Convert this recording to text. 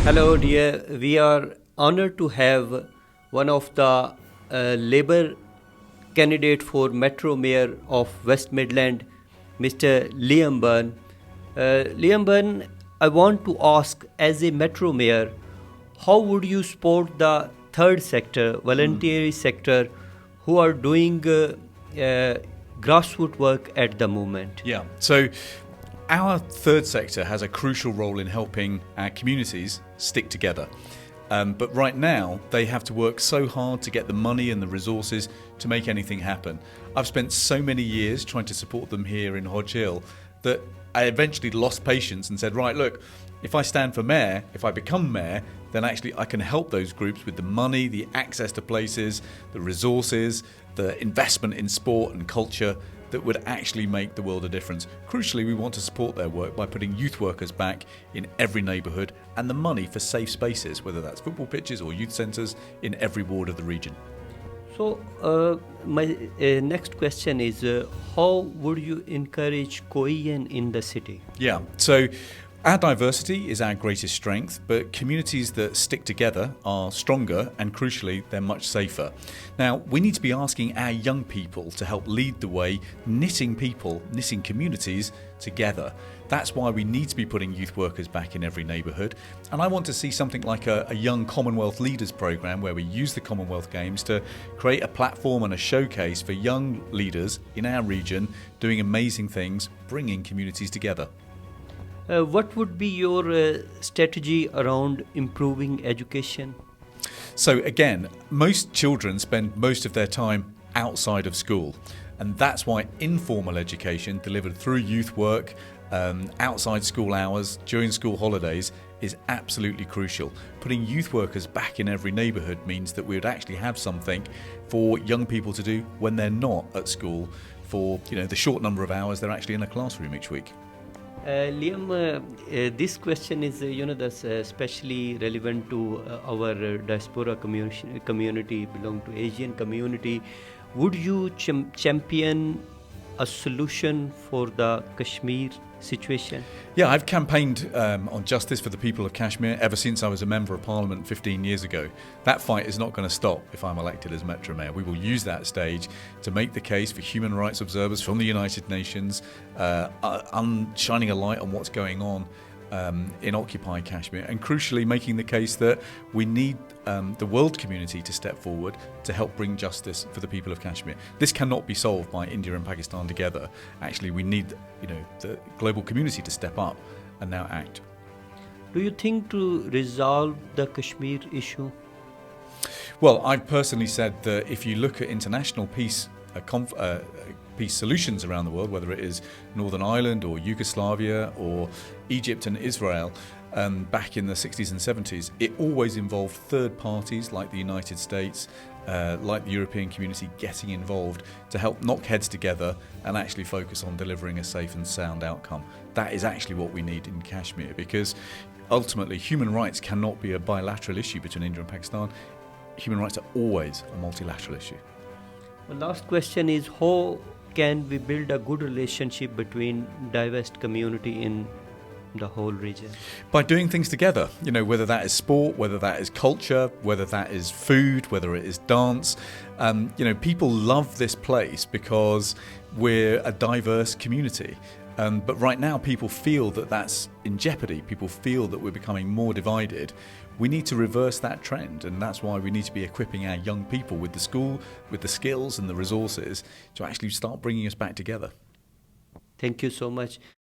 Hello, dear. We are honored to have one of the Labour candidate for Metro Mayor of West Midland, Mr. Liam Byrne. Liam Byrne, I want to ask, as a Metro Mayor, how would you support the third sector, voluntary sector, who are doing grassroots work at the moment? Yeah, so our third sector has a crucial role in helping our communities stick together. But right now, they have to work so hard to get the money and the resources to make anything happen. I've spent so many years trying to support them here in Hodge Hill that I eventually lost patience and said, right, look, if I stand for mayor, if I become mayor, then actually I can help those groups with the money, the access to places, the resources, the investment in sport and culture that would actually make the world a difference. Crucially, we want to support their work by putting youth workers back in every neighbourhood and the money for safe spaces, whether that's football pitches or youth centres, in every ward of the region. So, my next question is, how would you encourage cohesion in the city? Yeah, so our diversity is our greatest strength, but communities that stick together are stronger and, crucially, they're much safer. Now, we need to be asking our young people to help lead the way, knitting communities together. That's why we need to be putting youth workers back in every neighbourhood. And I want to see something like a young Commonwealth Leaders programme where we use the Commonwealth Games to create a platform and a showcase for young leaders in our region doing amazing things, bringing communities together. What would be your strategy around improving education? So again, most children spend most of their time outside of school, and that's why informal education delivered through youth work, outside school hours, during school holidays is absolutely crucial. Putting youth workers back in every neighbourhood means that we would actually have something for young people to do when they're not at school for the short number of hours they're actually in a classroom each week. Liam, this question is, that's especially relevant to our diaspora community, belong to Asian community. Would you champion a solution for the Kashmir situation? Yeah, I've campaigned on justice for the people of Kashmir ever since I was a Member of Parliament 15 years ago. That fight is not going to stop if I'm elected as Metro Mayor. We will use that stage to make the case for human rights observers from the United Nations, shining a light on what's going on in occupied Kashmir, and crucially making the case that we need the world community to step forward to help bring justice for the people of Kashmir. This cannot be solved by India and Pakistan together. Actually, we need the global community to step up and now act. Do you think to resolve the Kashmir issue? Well, I've personally said that if you look at international peace solutions around the world, whether it is Northern Ireland or Yugoslavia or Egypt and Israel, back in the 60s and 70s, it always involved third parties like the United States, like the European community getting involved to help knock heads together and actually focus on delivering a safe and sound outcome. That is actually what we need in Kashmir, because ultimately human rights cannot be a bilateral issue between India and Pakistan. Human rights are always a multilateral issue. The last question is, how can we build a good relationship between diverse community in the whole region? By doing things together, whether that is sport, whether that is culture, whether that is food, whether it is dance. People love this place because we're a diverse community. But right now people feel that that's in jeopardy. People feel that we're becoming more divided. We need to reverse that trend, and that's why we need to be equipping our young people with the skills and the resources to actually start bringing us back together. Thank you so much.